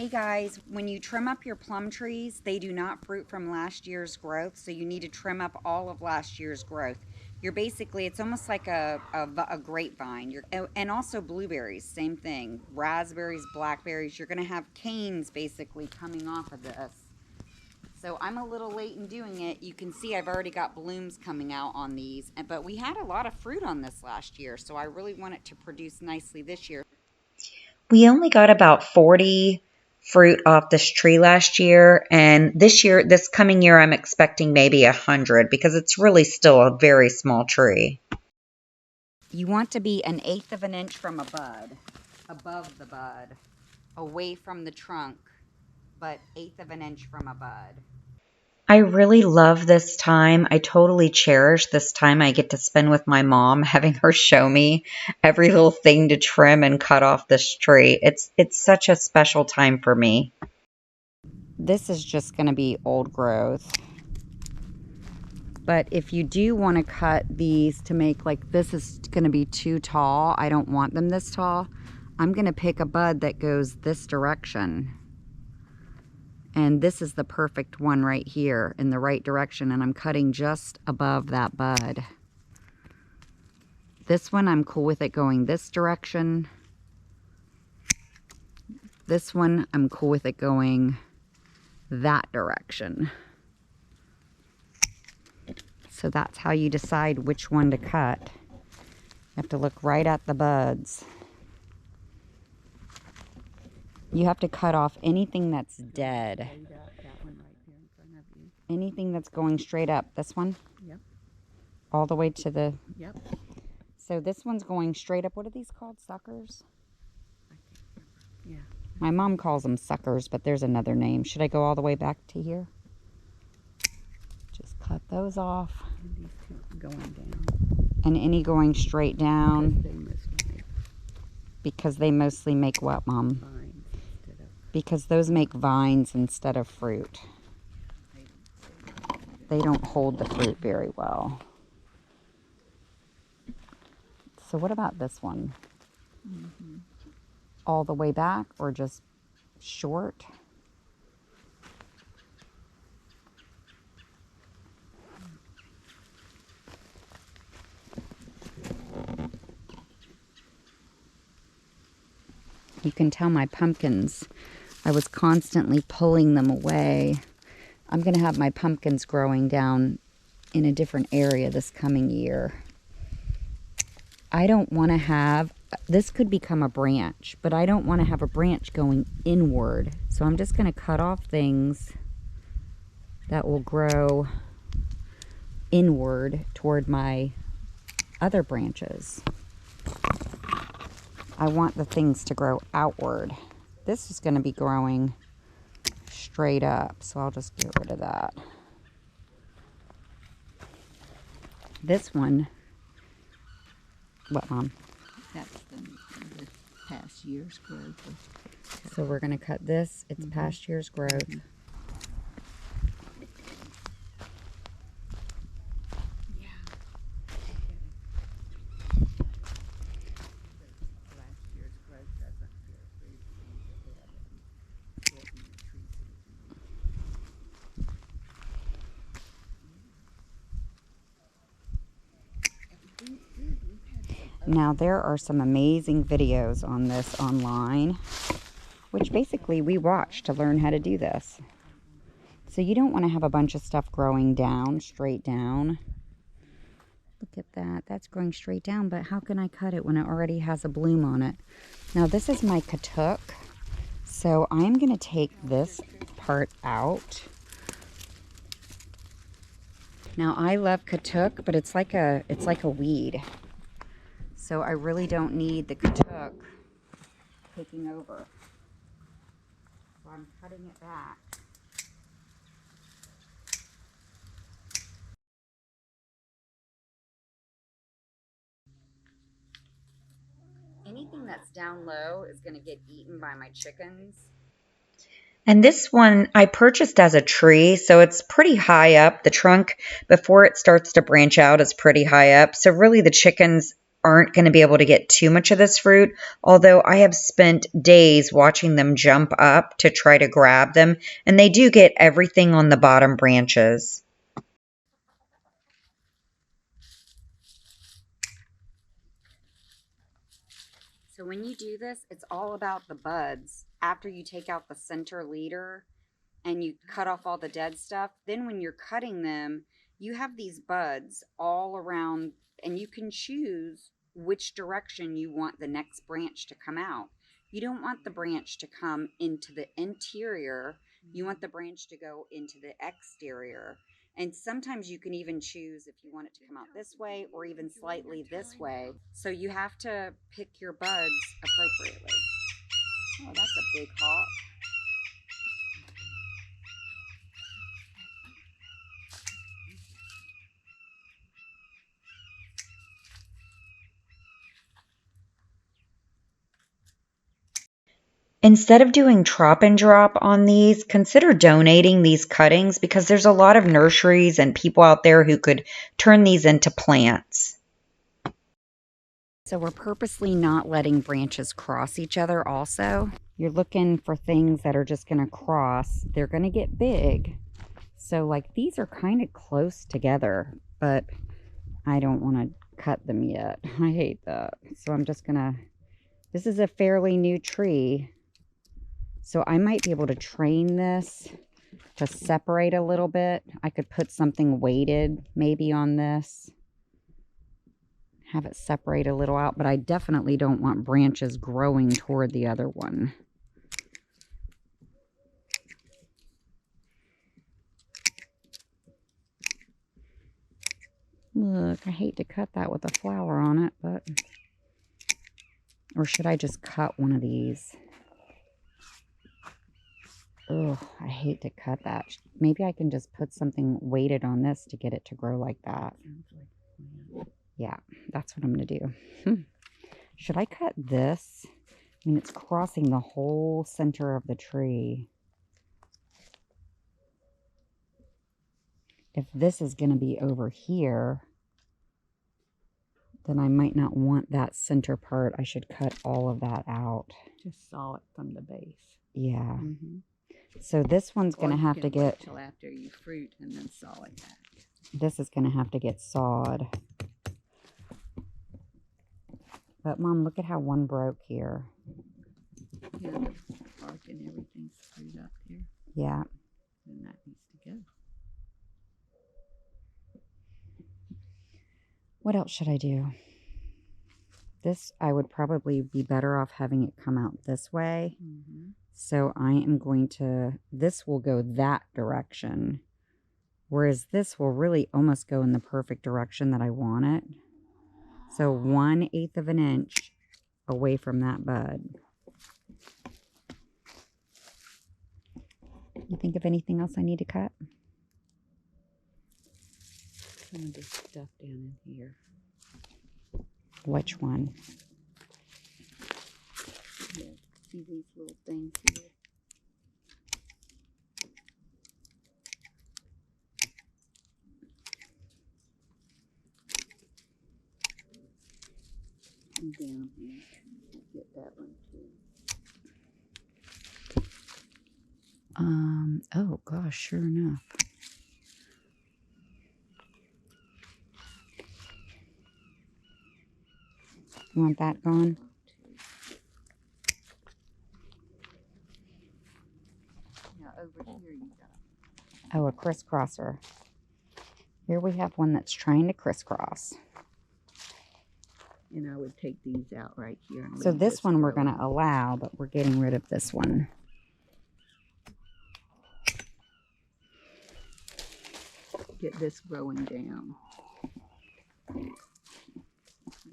Hey guys, when you trim up your plum trees, they do not fruit from last year's growth, so you need to trim up all of last year's growth. You're basically, it's almost like a grapevine. And also blueberries, same thing. Raspberries, blackberries, you're going to have canes basically coming off of this. So I'm a little late in doing it. You can see I've already got blooms coming out on these, but we had a lot of fruit on this last year, so I really want it to produce nicely this year. We only got about 40 fruit off this tree last year, and this coming year, I'm expecting maybe 100 because it's really still a very small tree. You want to be 1/8 of an inch from a bud, above the bud, away from the trunk, but 1/8 of an inch from a bud. I really love this time. I totally cherish this time I get to spend with my mom, having her show me every little thing to trim and cut off this tree. It's such a special time for me. This is just going to be old growth. But if you do want to cut these to make, like, this is going to be too tall, I don't want them this tall, I'm going to pick a bud that goes this direction. And this is the perfect one right here in the right direction, and I'm cutting just above that bud. This one, I'm cool with it going this direction. This one, I'm cool with it going that direction. So that's how you decide which one to cut. You have to look right at the buds. You have to cut off anything that's dead. Anything that's going straight up. This one? Yep. All the way to the... Yep. So this one's going straight up. What are these called? Suckers? Yeah. My mom calls them suckers, but there's another name. Should I go all the way back to here? Just cut those off. And these two going down. And any going straight down. Because they mostly make what, Mom? vines instead of... Because those make vines instead of fruit. They don't hold the fruit very well. So what about this one? Mm-hmm. All the way back or just short? You can tell my pumpkins, I was constantly pulling them away. I'm going to have my pumpkins growing down in a different area this coming year. I don't want to have, this could become a branch, but I don't want to have a branch going inward. So I'm just going to cut off things that will grow inward toward my other branches. I want the things to grow outward. This is going to be growing straight up, so I'll just get rid of that. This one, what, Mom? That's the past year's growth. So we're going to cut this. It's past year's growth. Now, there are some amazing videos on this online, which basically we watch to learn how to do this. So you don't want to have a bunch of stuff growing down, straight down. Look at that. That's growing straight down, but how can I cut it when it already has a bloom on it? Now, this is my katuk. So I'm going to take this part out. Now, I love katuk, but it's like a weed. So I really don't need the katuk taking over. So I'm cutting it back. Anything that's down low is going to get eaten by my chickens. And this one I purchased as a tree, so it's pretty high up. The trunk, before it starts to branch out, is pretty high up. So really the chickens aren't going to be able to get too much of this fruit, although I have spent days watching them jump up to try to grab them, and they do get everything on the bottom branches. So when you do this, it's all about the buds. After you take out the center leader and you cut off all the dead stuff, then when you're cutting them, you have these buds all around, and you can choose which direction you want the next branch to come out. You don't want the branch to come into the interior. You want the branch to go into the exterior. And sometimes you can even choose if you want it to come out this way or even slightly this way. So you have to pick your buds appropriately. Oh, that's a big hawk. Instead of doing drop and drop on these, consider donating these cuttings because there's a lot of nurseries and people out there who could turn these into plants. So we're purposely not letting branches cross each other also. You're looking for things that are just going to cross. They're going to get big. So like these are kind of close together, but I don't want to cut them yet. I hate that. So I'm just going to, this is a fairly new tree. So I might be able to train this to separate a little bit. I could put something weighted maybe on this. Have it separate a little out, but I definitely don't want branches growing toward the other one. Look, I hate to cut that with a flower on it, but... Or should I just cut one of these? Ugh, I hate to cut that. Maybe I can just put something weighted on this to get it to grow like that. Yeah, that's what I'm going to do. Should I cut this? I mean, it's crossing the whole center of the tree. If this is going to be over here, then I might not want that center part. I should cut all of that out. Just saw it from the base. Yeah. Mm-hmm. So this one's going to have to get... Till after you fruit and then saw it back. This is going to have to get sawed. But Mom, look at how one broke here. Yeah, the bark and everything's screwed up here. Yeah. And that needs to go. What else should I do? This, I would probably be better off having it come out this way. Mm-hmm. So I am going to, this will go that direction. Whereas this will really almost go in the perfect direction that I want it. So 1/8 of an inch away from that bud. You think of anything else I need to cut? Some of this stuff down in here. Which one? Yeah, see these little things here? And down here. I'll get that one too. Oh gosh, sure enough. You want that gone? Now over here you got. Oh, a crisscrosser. Here we have one that's trying to crisscross. And I would take these out right here. And So leave this one we're growing. going to allow, but we're getting rid of this one. Get this growing down.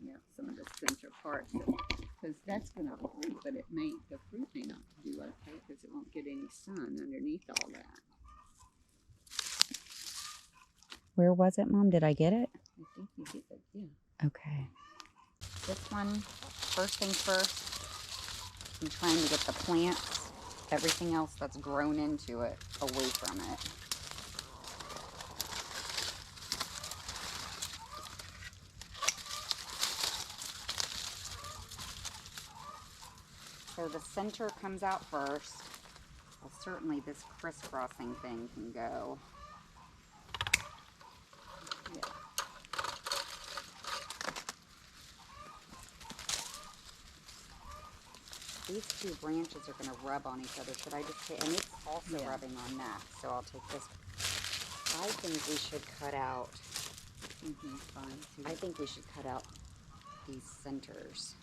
Yeah, some of the center parts, because that's going to fruit, but the fruit may not do okay because it won't get any sun underneath all that. Where was it, Mom? Did I get it? I think you get it, yeah. Okay. This one, first things first, I'm trying to get the plants, everything else that's grown into it, away from it. So the center comes out first. Well, certainly this crisscrossing thing can go. Yeah. These two branches are going to rub on each other. Should I just take, and it's also Yeah. rubbing on that, so I'll take this. I think we should cut out, Fine. Too. I think we should cut out these centers.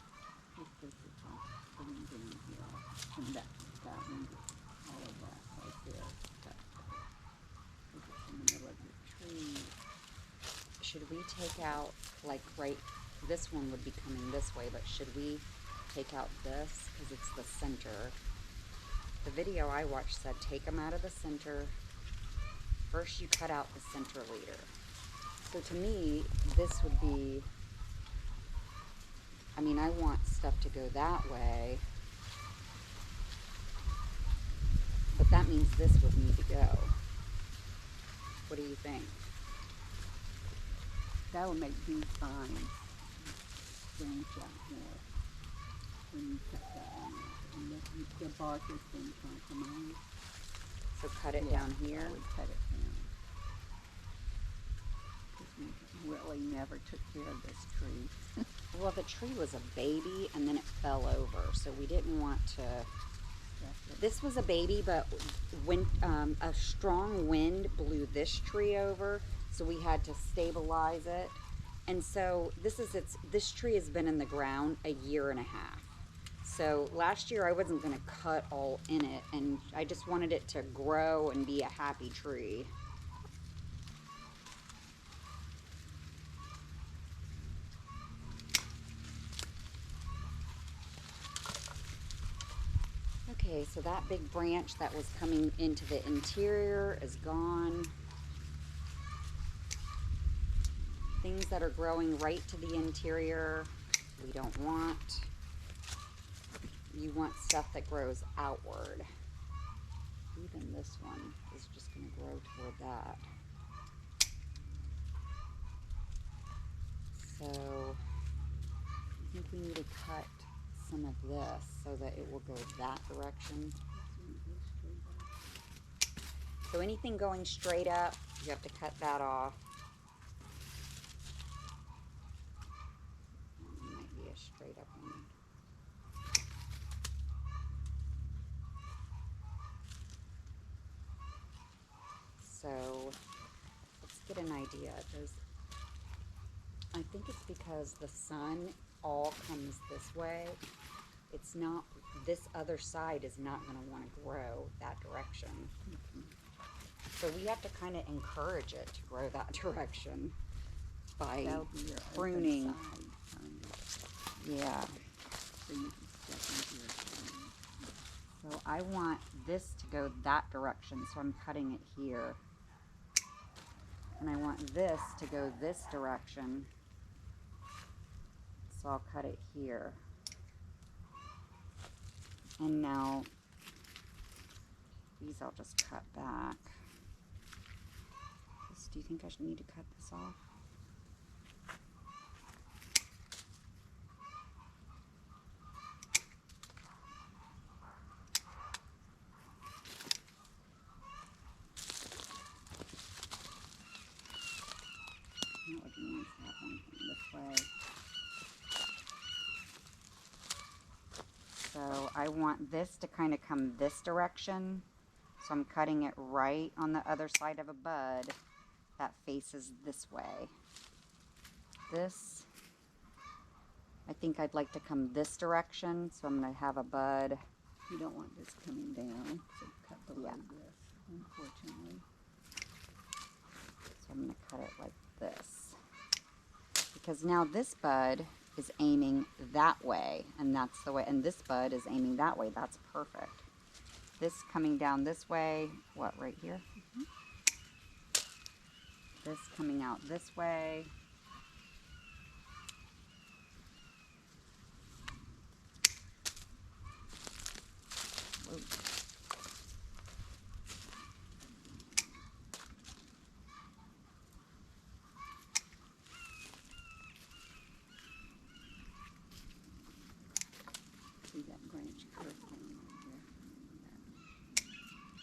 This is putting down here. And that one, all of that right there. Cut. Because it's in the middle of your tree. Should we take out, like, right, this one would be coming this way, but should we take out this because it's the center? The video I watched said take them out of the center. First you cut out the center leader. So to me, this would be, I mean, I want stuff to go that way, but that means this would need to go. What do you think? That will make these vines branch out more when you cut that one out. And the bark is then going to come on. So cut it down here. I would cut it down. Because we really never took care of this tree. Well, the tree was a baby and then it fell over, so we didn't want to. This was a baby, but when a strong wind blew this tree over, so we had to stabilize it. And so this tree has been in the ground a year and a half. So last year I wasn't going to cut all in it, and I just wanted it to grow and be a happy tree. Okay, so that big branch that was coming into the interior is gone. Things that are growing right to the interior, we don't want. You want stuff that grows outward. Even this one is just going to grow toward that. So I think we need to cut some of this so that it will go that direction. So anything going straight up, you have to cut that off. It might be a straight up one. So let's get an idea. I think it's because the sun all comes this way. It's not, this other side is not going to want to grow that direction. So we have to kind of encourage it to grow that direction by pruning. Yeah. So you can step into your tree. So I want this to go that direction, so I'm cutting it here. And I want this to go this direction, so I'll cut it here. And now these I'll just cut back. Do you think I should need to cut this off? Not looking nice, that one this way. So I want this to kind of come this direction. So I'm cutting it right on the other side of a bud that faces this way. This, I think I'd like to come this direction. So I'm going to have a bud. You don't want this coming down, so cut below this, unfortunately. So I'm going to cut it like this. Because now this bud is aiming that way, and that's the way, and this bud is aiming that way. That's perfect. This coming down this way, what, right here? Mm-hmm. This coming out this way. Whoa. See that branch curve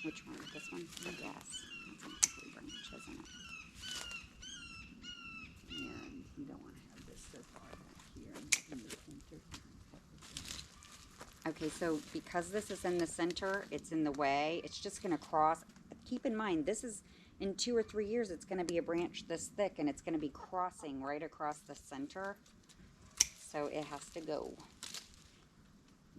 Which one? This one? Yes. That's an ugly branch, isn't it? And you don't want to have this so far back here in the center. Okay, so because this is in the center, it's in the way. It's just going to cross. Keep in mind, this is, in 2 or 3 years, it's going to be a branch this thick, and it's going to be crossing right across the center. So it has to go.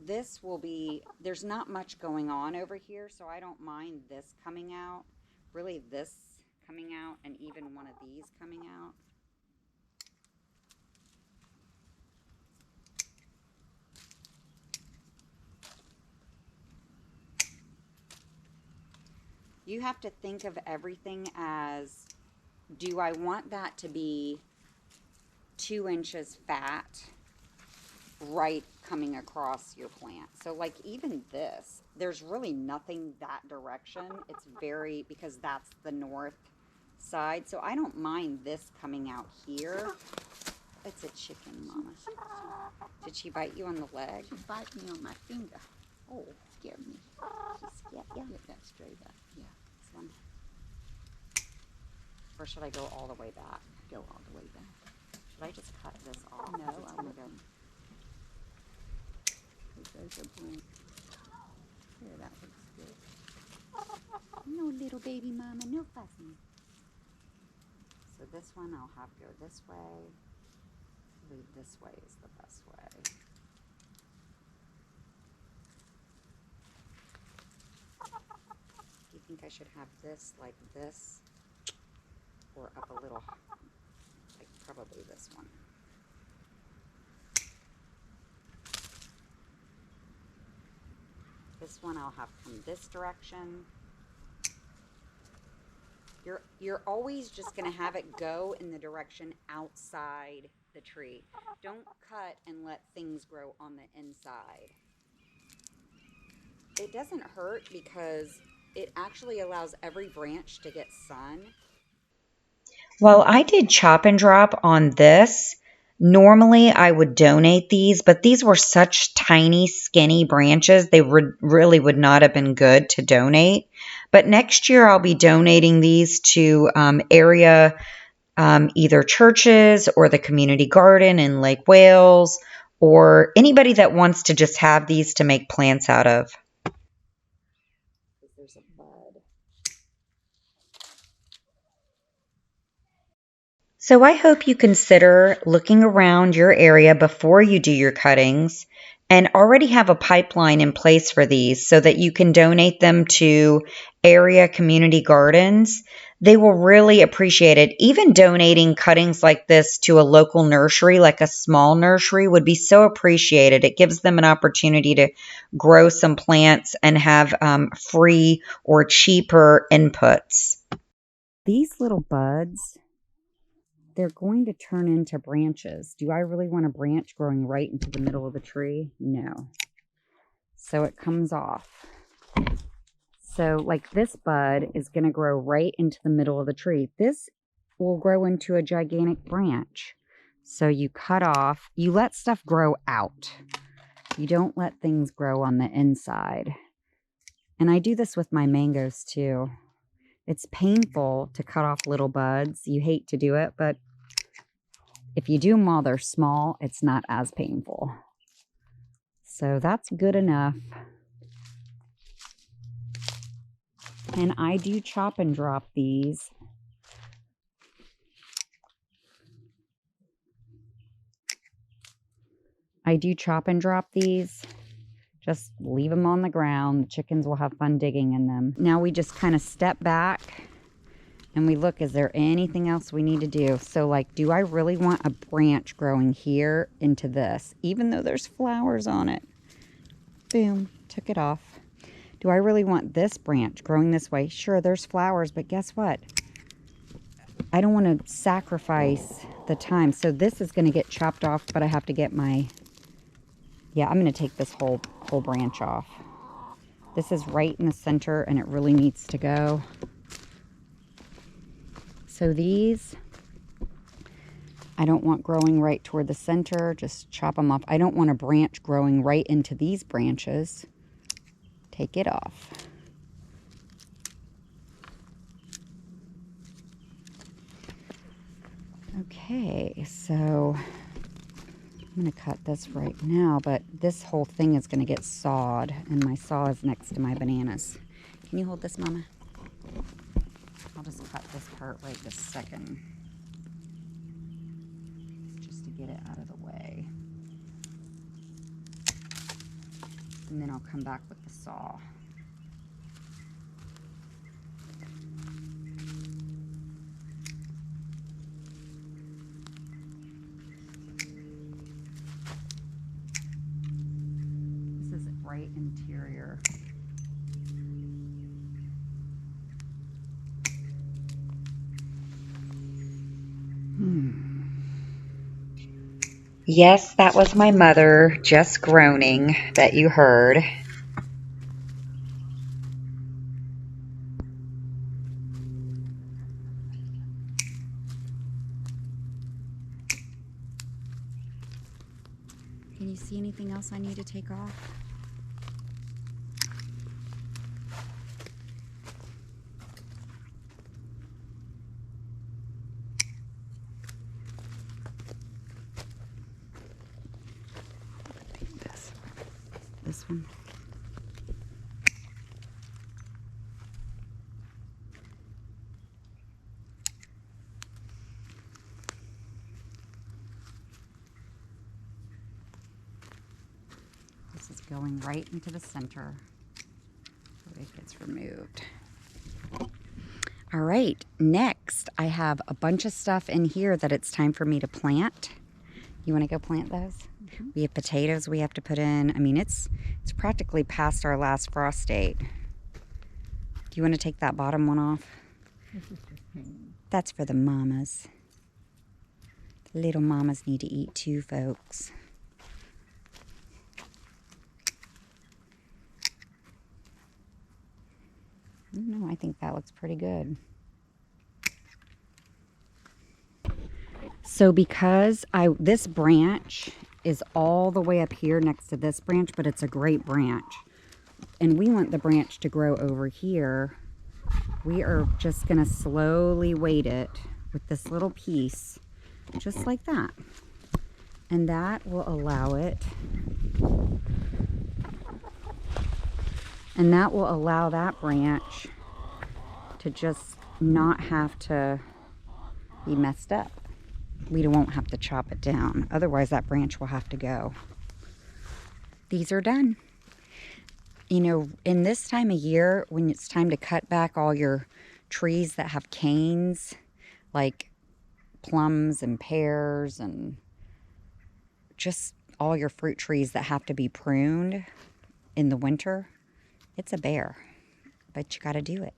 This will be, there's not much going on over here, so I don't mind this coming out. Really, this coming out, and even one of these coming out. You have to think of everything as, do I want that to be 2 inches fat right coming across your plant? So like even this, there's really nothing that direction. It's very, because that's the north side. So I don't mind this coming out here. It's a chicken, Mama. Did she bite you on the leg? She bite me on my finger. Oh, Scared me. she scared you. Get that straight up. Yeah. This one. Or should I go all the way back? Go all the way back. Should I just cut this off? No, It's I gonna wouldn't. There's a blink. There, that looks good. No, little baby mama, no fussing. So this one I'll have go this way. I believe this way is the best way. Do you think I should have this like this? Or up a little, like probably this one. This one I'll have come this direction. You're always just gonna have it go in the direction outside the tree. Don't cut and let things grow on the inside. It doesn't hurt because it actually allows every branch to get sun. Well, I did chop and drop on this. Normally, I would donate these, but these were such tiny, skinny branches, they really would not have been good to donate. But next year, I'll be donating these to area, either churches or the community garden in Lake Wales, or anybody that wants to just have these to make plants out of. There's a bud. So I hope you consider looking around your area before you do your cuttings and already have a pipeline in place for these so that you can donate them to area community gardens. They will really appreciate it. Even donating cuttings like this to a local nursery, like a small nursery, would be so appreciated. It gives them an opportunity to grow some plants and have free or cheaper inputs. These little buds, they're going to turn into branches. Do I really want a branch growing right into the middle of the tree? No. So it comes off. So like this bud is going to grow right into the middle of the tree. This will grow into a gigantic branch. So you cut off, you let stuff grow out. You don't let things grow on the inside. And I do this with my mangoes too. It's painful to cut off little buds. You hate to do it, but if you do them while they're small, it's not as painful. So that's good enough. And I do chop and drop these. Just leave them on the ground. The chickens will have fun digging in them. Now we just kind of step back and we look, is there anything else we need to do? So like, do I really want a branch growing here into this, even though there's flowers on it? Boom, took it off. Do I really want this branch growing this way? Sure, there's flowers, but guess what? I don't want to sacrifice the time. So this is going to get chopped off, but I have to get my, yeah, I'm going to take this whole branch off. This is right in the center and it really needs to go. So these, I don't want growing right toward the center. Just chop them off. I don't want a branch growing right into these branches. Take it off. Okay, so I'm going to cut this right now, but this whole thing is going to get sawed, and my saw is next to my bananas. Can you hold this, Mama? I'll just cut this part right this second, just to get it out of the way. And then I'll come back with the saw. This is right interior. Yes, that was my mother just groaning that you heard. Can you see anything else I need to take off? This one. This is going right into the center so it gets removed. All right, next I have a bunch of stuff in here that it's time for me to plant. You want to go plant those? Mm-hmm. We have potatoes we have to put in. I mean, it's practically past our last frost date. Do you want to take that bottom one off? That's for the mamas. The little mamas need to eat too, folks. No, I think that looks pretty good. So because this branch is all the way up here next to this branch, but it's a great branch, and we want the branch to grow over here, we are just going to slowly weight it with this little piece, just like that. And that will allow it, and that will allow that branch to just not have to be messed up. We won't have to chop it down. Otherwise, that branch will have to go. These are done. You know, in this time of year, when it's time to cut back all your trees that have canes, like plums and pears and just all your fruit trees that have to be pruned in the winter, it's a bear, but you got to do it.